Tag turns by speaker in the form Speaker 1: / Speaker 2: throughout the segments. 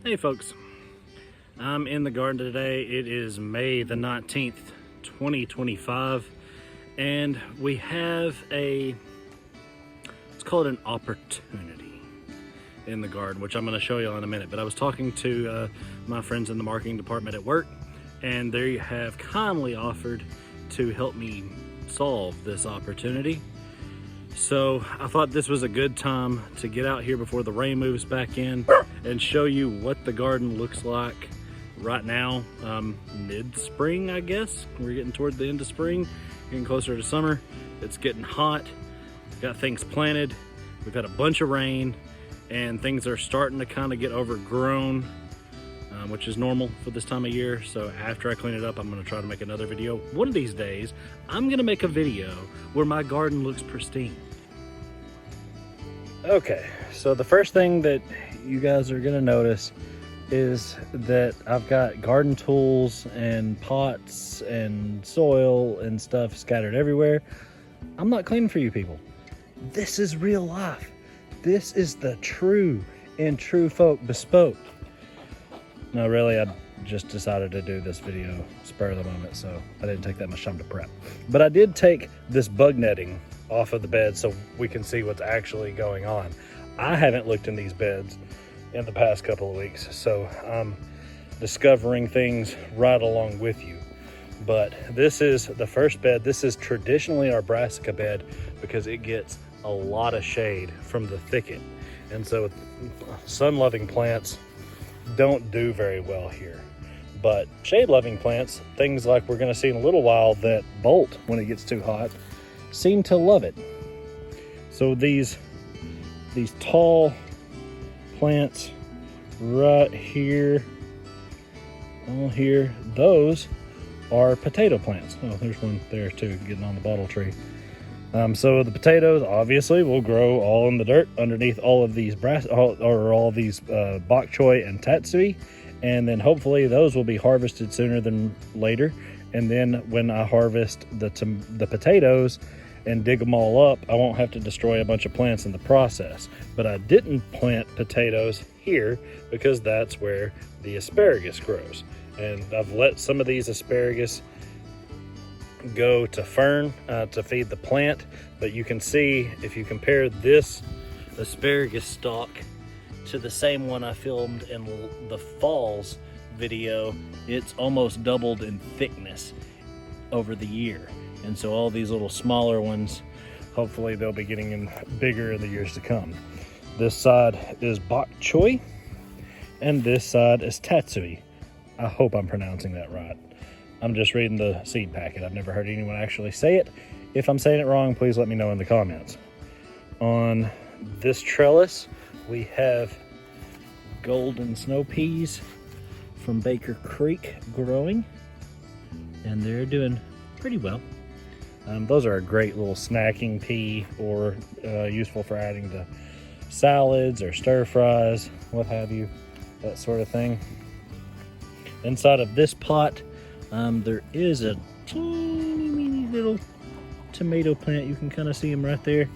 Speaker 1: Hey folks, I'm in the garden today. It is May the 19th, 2025, and we have let's call it an opportunity in the garden, which I'm going to show you in a minute. But I was talking to my friends in the marketing department at work, and they have kindly offered to help me solve this opportunity. So I thought this was a good time to get out here before the rain moves back in and show you what the garden looks like right now, mid-spring, I guess. We're getting toward the end of spring, getting closer to summer. It's getting hot, got things planted. We've had a bunch of rain and things are starting to kind of get overgrown, which is normal for this time of year. So after I clean it up, I'm gonna try to make another video. One of these days, I'm gonna make a video where my garden looks pristine. Okay, so the first thing that you guys are gonna notice is that I've got garden tools and pots and soil and stuff scattered everywhere. I'm not cleaning for you people. This is real life. This is the true and true folk bespoke. No, really, I just decided to do this video spur of the moment, so I didn't take that much time to prep. But I did take this bug netting off of the bed so we can see what's actually going on. I haven't looked in these beds in the past couple of weeks, so I'm discovering things right along with you. But this is the first bed. This is traditionally our brassica bed because it gets a lot of shade from the thicket. And so sun-loving plants don't do very well here. But shade-loving plants, things like we're gonna see in a little while that bolt when it gets too hot, seem to love it. So these tall plants right here, all here, those are potato plants. Oh, there's one there too, getting on the bottle tree. So the potatoes obviously will grow all in the dirt underneath all of these all of these bok choy and tatsui, and then hopefully those will be harvested sooner than later. And then when I harvest the potatoes and dig them all up, I won't have to destroy a bunch of plants in the process. But I didn't plant potatoes here because that's where the asparagus grows, and I've let some of these asparagus go to fern to feed the plant. But you can see if you compare this asparagus stalk to the same one I filmed in the falls video, it's almost doubled in thickness over the year. And so all these little smaller ones, hopefully they'll be getting in bigger in the years to come. This side is bok choy and this side is tatsui. I hope I'm pronouncing that right. I'm just reading the seed packet. I've never heard anyone actually say it. If I'm saying it wrong, please let me know in the comments. On this trellis, we have golden snow peas from Baker Creek growing, and they're doing pretty well. Those are a great little snacking pea, or useful for adding to salads or stir fries, what have you, that sort of thing. Inside of this pot, there is a teeny little tomato plant. You can kind of see them right there.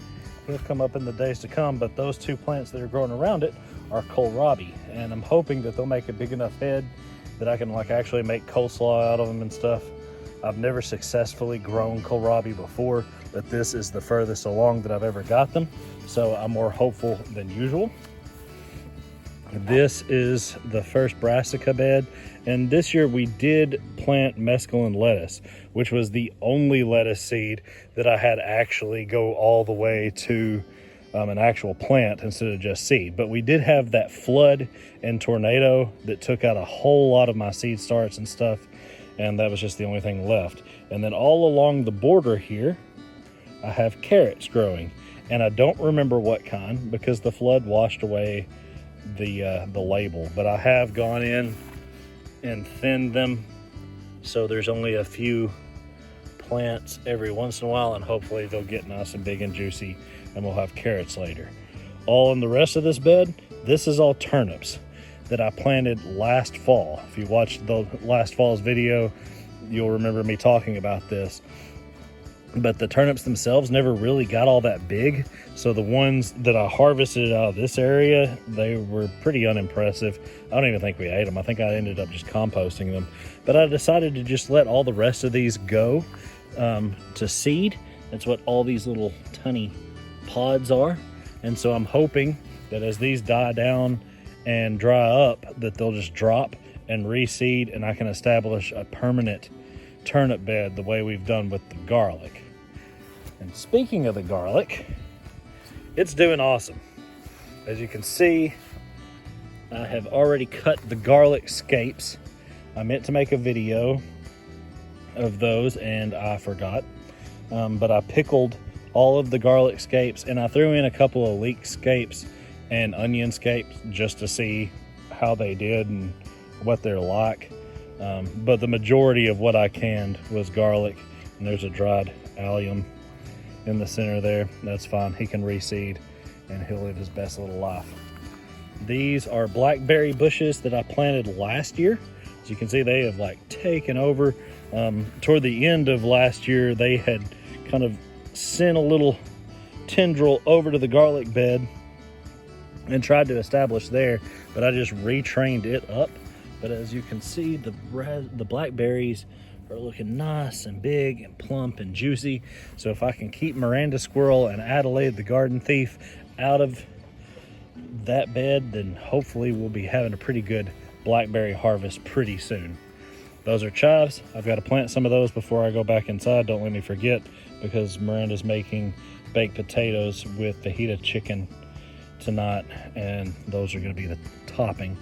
Speaker 1: He'll come up in the days to come, but those two plants that are growing around it are kohlrabi, and I'm hoping that they'll make a big enough head that I can actually make coleslaw out of them and stuff. I've never successfully grown kohlrabi before, but this is the furthest along that I've ever got them, so I'm more hopeful than usual. This is the first brassica bed, and this year we did plant mesclun lettuce, which was the only lettuce seed that I had actually go all the way to an actual plant instead of just seed. But we did have that flood and tornado that took out a whole lot of my seed starts and stuff, and that was just the only thing left. And then all along the border here, I have carrots growing, and I don't remember what kind because the flood washed away the label, but I have gone in and thinned them so there's only a few plants every once in a while, and hopefully they'll get nice and big and juicy and we'll have carrots later. All in the rest of this bed, this is all turnips that I planted last fall. If you watched the last fall's video, you'll remember me talking about this. but the turnips themselves never really got all that big. So the ones that I harvested out of this area, they were pretty unimpressive. I don't even think we ate them. I think I ended up just composting them. But I decided to just let all the rest of these go to seed. That's what all these little tiny pods are. And so I'm hoping that as these die down and dry up, that they'll just drop and reseed, and I can establish a permanent turnip bed the way we've done with the garlic. And speaking of the garlic, it's doing awesome. As you can see, I have already cut the garlic scapes. I meant to make a video of those and I forgot, but I pickled all of the garlic scapes, and I threw in a couple of leek scapes and onion scapes just to see how they did and what they're like. But the majority of what I canned was garlic, and there's a dried allium in the center there. That's fine. He can reseed and he'll live his best little life. These are blackberry bushes that I planted last year. As you can see, they have like taken over. Toward the end of last year, they had kind of sent a little tendril over to the garlic bed and tried to establish there, but I just retrained it up. But as you can see, the blackberries are looking nice and big and plump and juicy. So if I can keep Miranda Squirrel and Adelaide the garden thief out of that bed, then hopefully we'll be having a pretty good blackberry harvest pretty soon. Those are chives. I've got to plant some of those before I go back inside. Don't let me forget, because Miranda's making baked potatoes with fajita chicken tonight, and those are going to be the topping.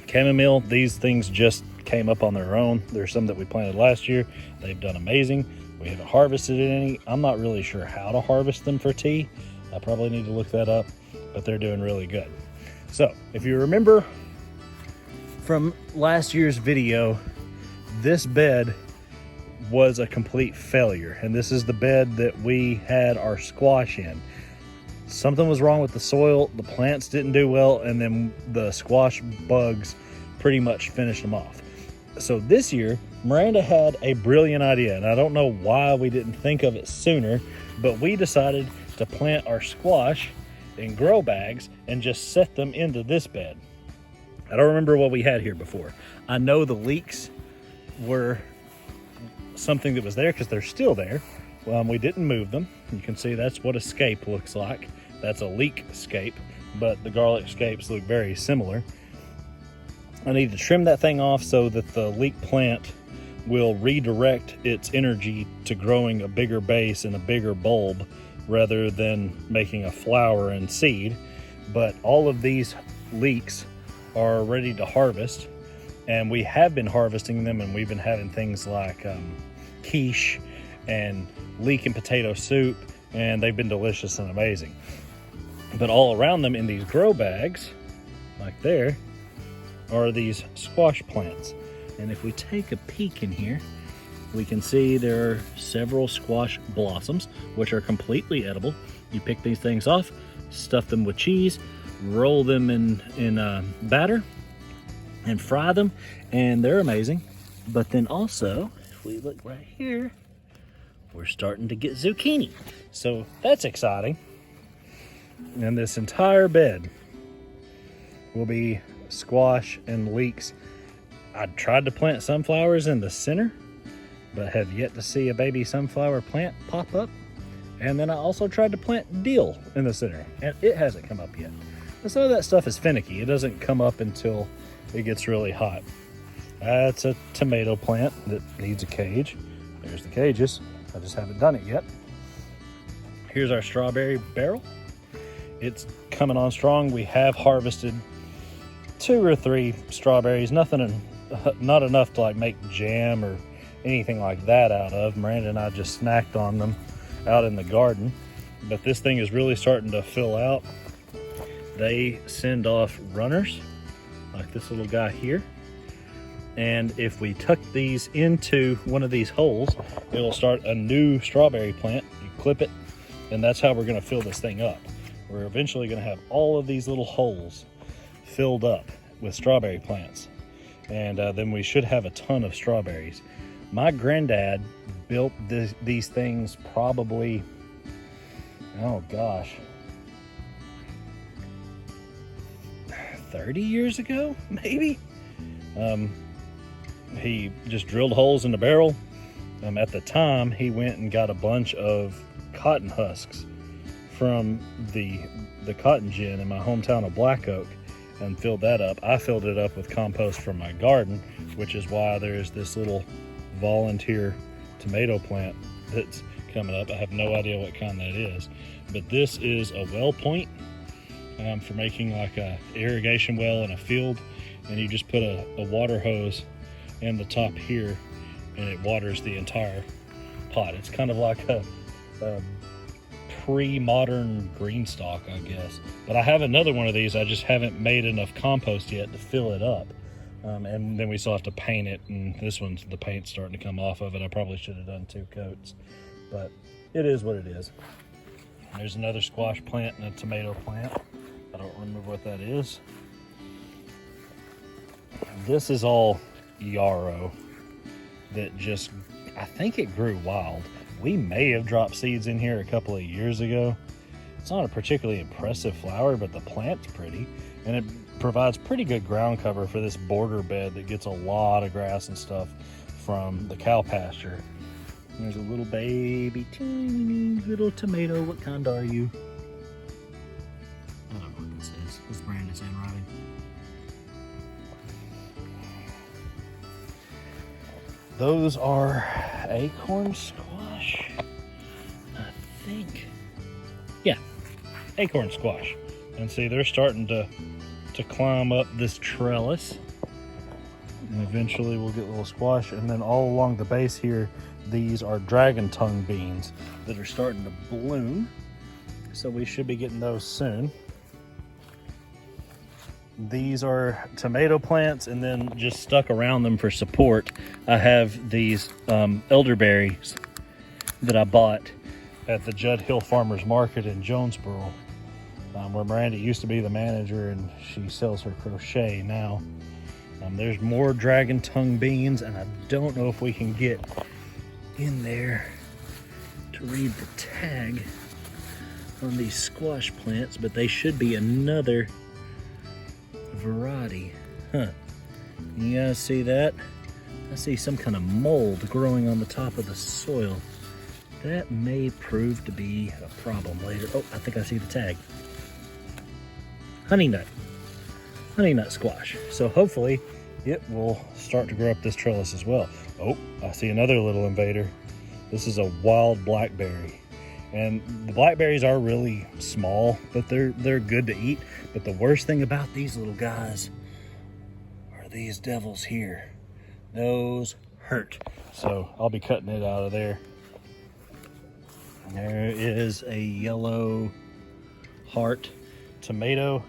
Speaker 1: Chamomile, these things just came up on their own. There's some that we planted last year. They've done amazing. We haven't harvested any. I'm not really sure how to harvest them for tea. I probably need to look that up, but they're doing really good. So if you remember from last year's video, this bed was a complete failure, and this is the bed that we had our squash in. Something was wrong with the soil, the plants didn't do well, and then the squash bugs pretty much finished them off. So this year, Miranda had a brilliant idea, and I don't know why we didn't think of it sooner, but we decided to plant our squash in grow bags and just set them into this bed. I don't remember what we had here before. I know the leeks were something that was there because they're still there. We didn't move them. You can see that's what a scape looks like. That's a leek scape, but the garlic scapes look very similar. I need to trim that thing off so that the leek plant will redirect its energy to growing a bigger base and a bigger bulb rather than making a flower and seed. But all of these leeks are ready to harvest, and we have been harvesting them, and we've been having things like quiche and leek and potato soup, and they've been delicious and amazing. But all around them in these grow bags, like there, are these squash plants. And if we take a peek in here, we can see there are several squash blossoms, which are completely edible. You pick these things off, stuff them with cheese, roll them in batter, and fry them, and they're amazing. But then also, if we look right here, we're starting to get zucchini. So that's exciting. And this entire bed will be squash and leeks. I tried to plant sunflowers in the center, but have yet to see a baby sunflower plant pop up. And then I also tried to plant dill in the center, and it hasn't come up yet. And some of that stuff is finicky. It doesn't come up until it gets really hot. That's a tomato plant that needs a cage. There's the cages. I just haven't done it yet. Here's our strawberry barrel. It's coming on strong. We have harvested 2 or 3 strawberries, not enough to like make jam or anything like that out of. Miranda and I just snacked on them out in the garden, but this thing is really starting to fill out. They send off runners like this little guy here, and if we tuck these into one of these holes, it'll start a new strawberry plant. You clip it, and that's how we're going to fill this thing up. We're eventually going to have all of these little holes filled up with strawberry plants, and then we should have a ton of strawberries. My granddad built these things probably, oh gosh, 30 years ago, maybe. He just drilled holes in the barrel. At the time, he went and got a bunch of cotton husks from the cotton gin in my hometown of Black Oak and filled that up. I filled it up with compost from my garden, which is why there's this little volunteer tomato plant that's coming up. I have no idea what kind that is, but this is a well point for making like a irrigation well in a field, and you just put a water hose in the top here and it waters the entire pot. It's kind of like a pre-modern green stalk, I guess. But I have another one of these. I just haven't made enough compost yet to fill it up. And then we still have to paint it, and this one's, the paint's starting to come off of it. I probably should have done 2 coats, but it is what it is. There's another squash plant and a tomato plant. I don't remember what that is. This is all yarrow that just, I think it grew wild. We may have dropped seeds in here a couple of years ago. It's not a particularly impressive flower, but the plant's pretty, and it provides pretty good ground cover for this border bed that gets a lot of grass and stuff from the cow pasture. And there's a little baby, teeny little tomato. What kind are you? I don't know what this is. This is Brandon's handwriting. Those are acorn squash, I think. Yeah, acorn squash. And see, they're starting to climb up this trellis. And eventually we'll get little squash. And then all along the base here, these are dragon tongue beans that are starting to bloom. So we should be getting those soon. These are tomato plants, and then just stuck around them for support, I have these elderberries that I bought at the Judd Hill Farmers Market in Jonesboro, where Miranda used to be the manager, and she sells her crochet now. There's more dragon tongue beans, and I don't know if we can get in there to read the tag on these squash plants, but they should be another variety. Huh. You guys see that? I see some kind of mold growing on the top of the soil. That may prove to be a problem later. Oh, I think I see the tag. Honey nut squash. So hopefully it will start to grow up this trellis as well. Oh, I see another little invader. This is a wild blackberry. And the blackberries are really small, but they're good to eat. But the worst thing about these little guys are these devils here. Those hurt. So I'll be cutting it out of there. There is a yellow heart tomato.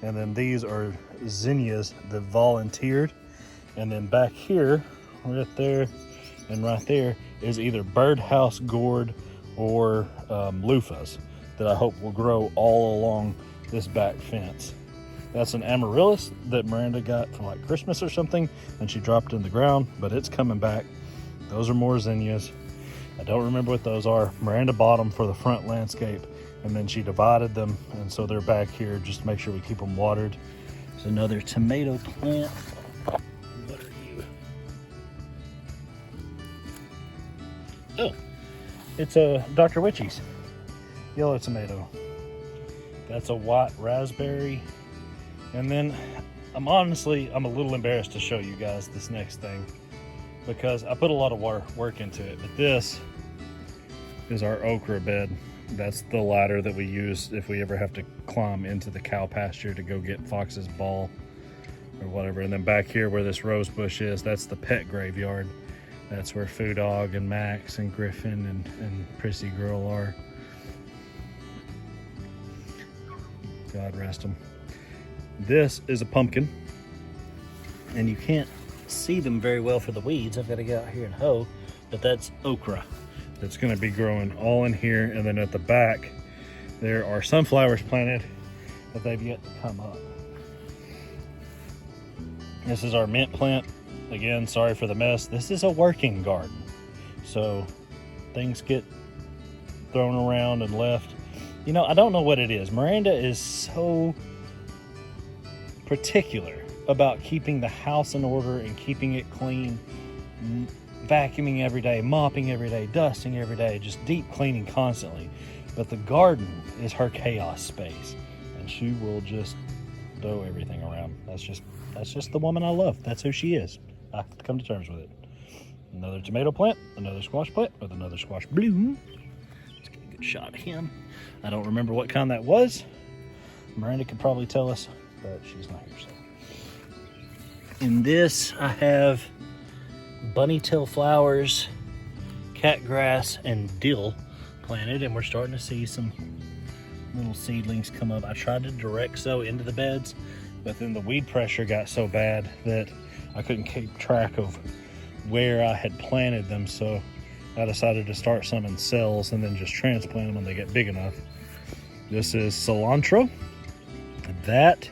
Speaker 1: And then these are zinnias that volunteered. And then back here, right there and right there, is either birdhouse gourd or loofahs that I hope will grow all along this back fence. That's an amaryllis that Miranda got for like Christmas or something, and she dropped in the ground, but it's coming back. Those are more zinnias. I don't remember what those are. Miranda bought them for the front landscape, and then she divided them, and so they're back here just to make sure we keep them watered. There's another tomato plant. What are you? Oh, it's a Dr. Witchy's yellow tomato. That's a white raspberry. And then I'm a little embarrassed to show you guys this next thing because I put a lot of work into it. But this is our okra bed. That's the ladder that we use if we ever have to climb into the cow pasture to go get Fox's ball or whatever. And then back here where this rose bush is, that's the pet graveyard. That's where Foo Dog and Max and Griffin and Prissy Girl are. God rest them. This is a pumpkin, and you can't see them very well for the weeds. I've got to get out here and hoe, but that's okra. That's going to be growing all in here, and then at the back there are sunflowers planted, but they've yet to come up. This is our mint plant. Again, sorry for the mess. This is a working garden, so things get thrown around and left. You know, I don't know what it is. Miranda is so particular about keeping the house in order and keeping it clean, vacuuming every day, mopping every day, dusting every day, just deep cleaning constantly. But the garden is her chaos space, and she will just throw everything around. That's just the woman I love. That's who she is. I have to come to terms with it. Another tomato plant, another squash plant with another squash bloom. Let's get a good shot of him. I don't remember what kind that was. Miranda could probably tell us, but she's not here. So in this, I have bunny tail flowers, cat grass, and dill planted, and we're starting to see some little seedlings come up. I tried to direct sow into the beds, but then the weed pressure got so bad that I couldn't keep track of where I had planted them, so I decided to start some in cells and then just transplant them when they get big enough. This is cilantro. That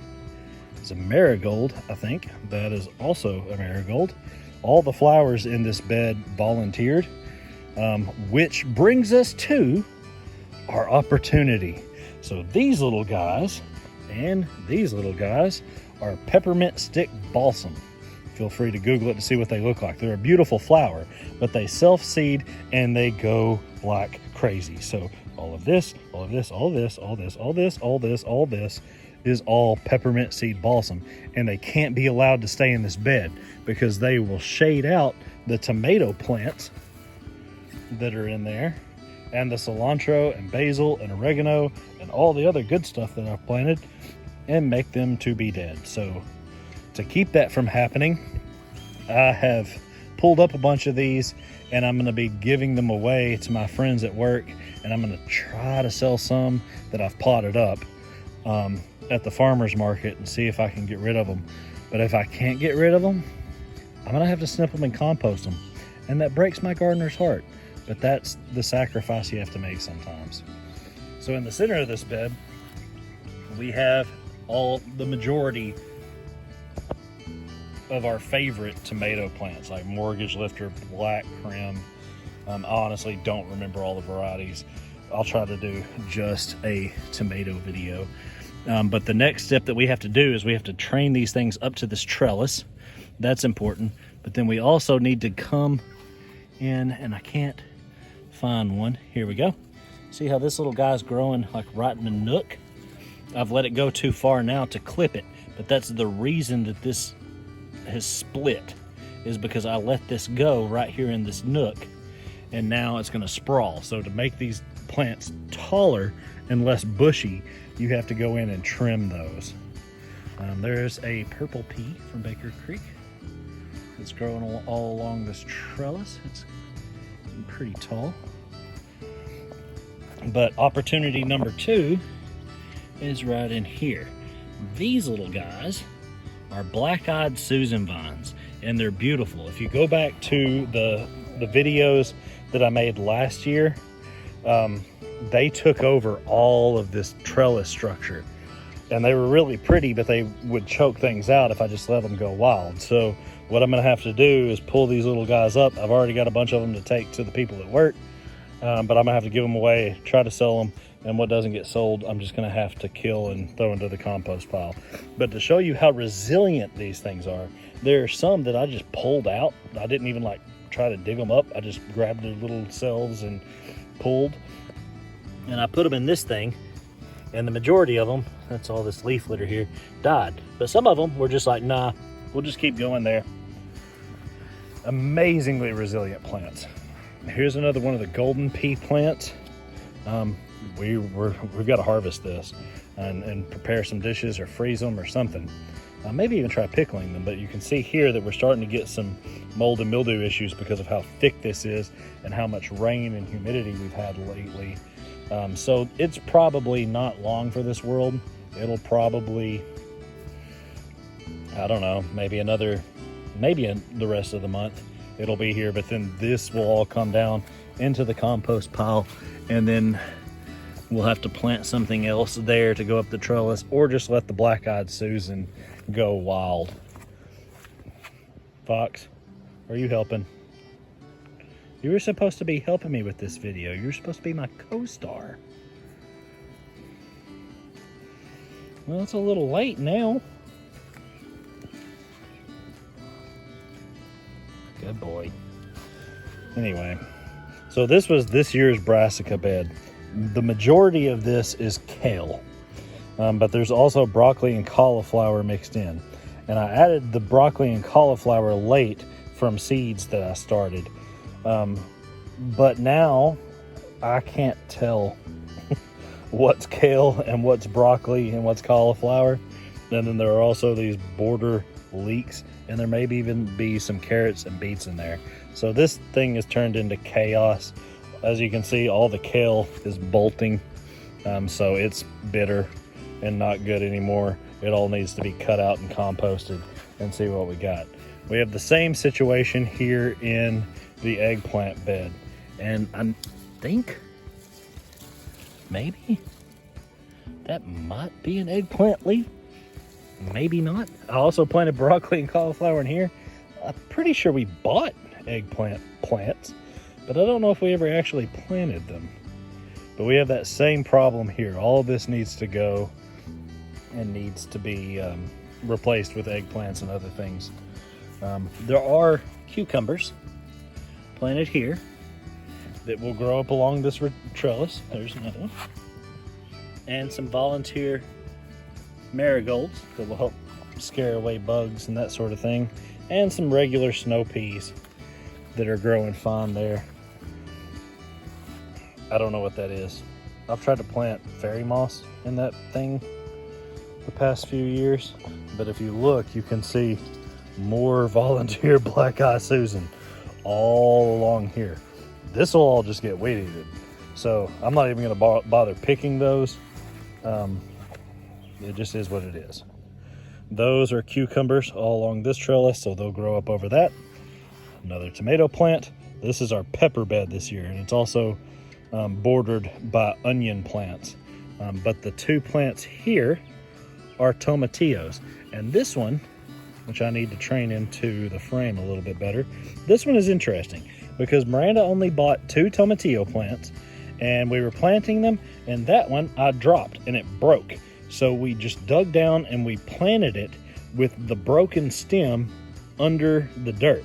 Speaker 1: is a marigold, I think. That is also a marigold. All the flowers in this bed volunteered, which brings us to our opportunity. So these little guys and these little guys are peppermint stick balsam. Feel free to Google it to see what they look like. They're a beautiful flower, but they self-seed and they go like crazy. So all of this, all of this, all this, all this, all this, all this, all this is all peppermint seed balsam. And they can't be allowed to stay in this bed because they will shade out the tomato plants that are in there, and the cilantro and basil and oregano and all the other good stuff that I've planted, and make them to be dead. So to keep that from happening, I have pulled up a bunch of these, and I'm going to be giving them away to my friends at work, and I'm going to try to sell some that I've potted up at the farmer's market and see if I can get rid of them. But if I can't get rid of them, I'm going to have to snip them and compost them, and that breaks my gardener's heart. But that's the sacrifice you have to make sometimes. So in the center of this bed, we have the majority of our favorite tomato plants, like mortgage lifter, black crim. I honestly don't remember all the varieties. I'll try to do just a tomato video. But the next step that we have to do is we have to train these things up to this trellis. That's important. But then we also need to come in, and I can't find one. Here we go. See how this little guy's growing like right in the nook? I've let it go too far now to clip it, but that's the reason that this has split, is because I let this go right here in this nook, and now it's going to sprawl. So to make these plants taller and less bushy, you have to go in and trim those. There's a purple pea from Baker Creek. It's growing all along this trellis. It's pretty tall. But opportunity number 2 is right in here. These little guys are black-eyed Susan vines, and they're beautiful. If you go back to the videos that I made last year, they took over all of this trellis structure, and they were really pretty, but they would choke things out if I just let them go wild. So what I'm gonna have to do is pull these little guys up. I've already got a bunch of them to take to the people at work, but I'm gonna have to give them away, try to sell them, and what doesn't get sold, I'm just gonna have to kill and throw into the compost pile. But to show you how resilient these things are, there are some that I just pulled out. I didn't even like try to dig them up. I just grabbed their little selves and pulled, and I put them in this thing, and the majority of them, that's all this leaf litter here, died. But some of them were just like, nah, we'll just keep going there. Amazingly resilient plants. Here's another one of the golden pea plants. We've got to harvest this and prepare some dishes or freeze them or something. Maybe even try pickling them. But you can see here that we're starting to get some mold and mildew issues because of how thick this is and how much rain and humidity we've had lately. So it's probably not long for this world. It'll probably, I don't know, maybe the rest of the month it'll be here, but then this will all come down into the compost pile, and then we'll have to plant something else there to go up the trellis, or just let the black-eyed Susan go wild. Fox, are you helping? You were supposed to be helping me with this video. You're supposed to be my co-star. Well, it's a little late now. Good boy. Anyway, so this was this year's brassica bed. The majority of this is kale, but there's also broccoli and cauliflower mixed in. And I added the broccoli and cauliflower late from seeds that I started. But now I can't tell what's kale and what's broccoli and what's cauliflower. And then there are also these border leeks, and there may even be some carrots and beets in there. So this thing has turned into chaos. As you can see, all the kale is bolting, so it's bitter and not good anymore. It all needs to be cut out and composted and see what we got. We have the same situation here in the eggplant bed, and I think maybe that might be an eggplant leaf. Maybe not. I also planted broccoli and cauliflower in here. I'm pretty sure we bought eggplant plants, but I don't know if we ever actually planted them. But we have that same problem here. All of this needs to go and needs to be replaced with eggplants and other things. There are cucumbers planted here that will grow up along this trellis. There's another one. And some volunteer marigolds that will help scare away bugs and that sort of thing. And some regular snow peas that are growing fine there. I don't know what that is. I've tried to plant fairy moss in that thing the past few years, but if you look, you can see more volunteer black-eye Susan all along here. This will all just get weed eaten, so I'm not even going to bother picking those. It just is what it is. Those are cucumbers all along this trellis, so they'll grow up over that. Another tomato plant. This is our pepper bed this year, and it's also bordered by onion plants. But the two plants here are tomatillos, and this one, which I need to train into the frame a little bit better, this one is interesting because Miranda only bought 2 tomatillo plants, and we were planting them, and that one I dropped and it broke. So we just dug down and we planted it with the broken stem under the dirt,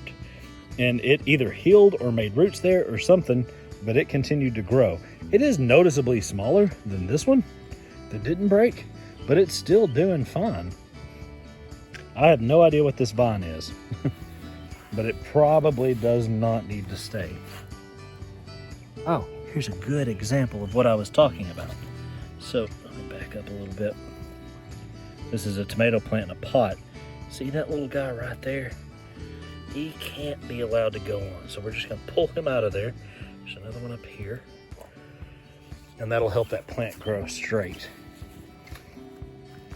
Speaker 1: and it either healed or made roots there or something, but it continued to grow. It is noticeably smaller than this one that didn't break, but it's still doing fine. I have no idea what this vine is, but it probably does not need to stay. Oh, here's a good example of what I was talking about. So let me back up a little bit. This is a tomato plant in a pot. See that little guy right there? He can't be allowed to go on, so we're just gonna pull him out of there. There's another one up here, and that'll help that plant grow straight.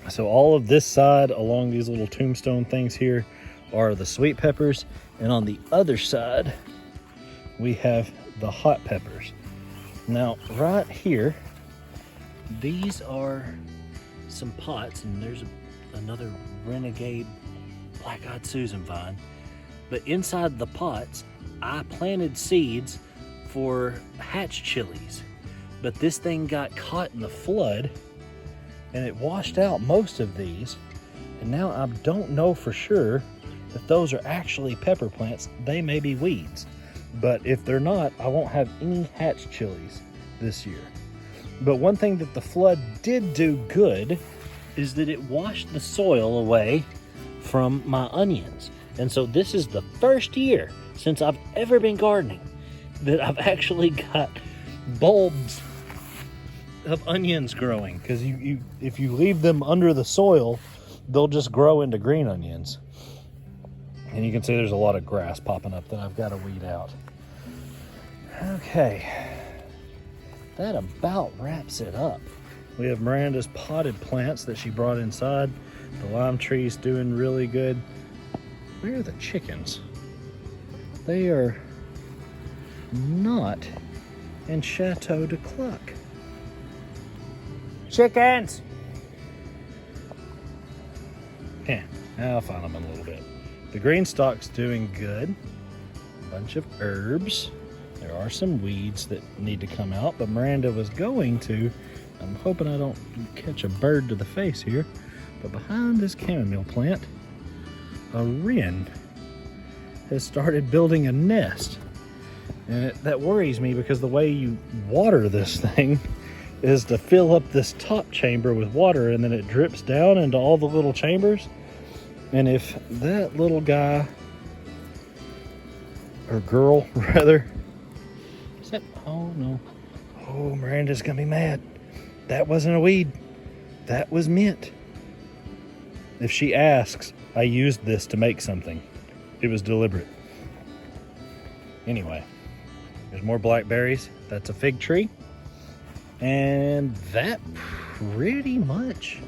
Speaker 1: So all of this side along these little tombstone things here are the sweet peppers, and on the other side we have the hot peppers. Now right here, these are some pots, and there's another renegade black-eyed Susan vine. But inside the pots, I planted seeds for hatch chilies. But this thing got caught in the flood, and it washed out most of these. And now I don't know for sure if those are actually pepper plants. They may be weeds. But if they're not, I won't have any hatch chilies this year. But one thing that the flood did do good is that it washed the soil away from my onions. And so this is the first year since I've ever been gardening that I've actually got bulbs of onions growing. Because if you leave them under the soil, they'll just grow into green onions. And you can see there's a lot of grass popping up that I've got to weed out. Okay. That about wraps it up. We have Miranda's potted plants that she brought inside. The lime tree's doing really good. Where are the chickens? They are not in Chateau de Cluck. Chickens! Yeah, I'll find them in a little bit. The green stalk's doing good. A bunch of herbs. There are some weeds that need to come out, but Miranda was going to. I'm hoping I don't catch a bird to the face here, but behind this chamomile plant, a wren has started building a nest. And that worries me because the way you water this thing is to fill up this top chamber with water, and then it drips down into all the little chambers. And if that little guy, or girl rather, is that, oh no, oh, Miranda's gonna be mad. That wasn't a weed, that was mint. If she asks, I used this to make something. It was deliberate. Anyway, there's more blackberries. That's a fig tree. And that pretty much,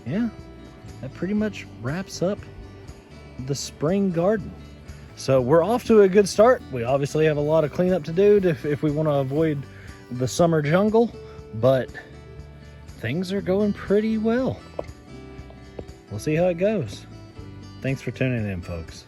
Speaker 1: yeah, that pretty much wraps up the spring garden. So we're off to a good start. We obviously have a lot of cleanup to do if we want to avoid the summer jungle, but things are going pretty well. We'll see how it goes. Thanks for tuning in, folks.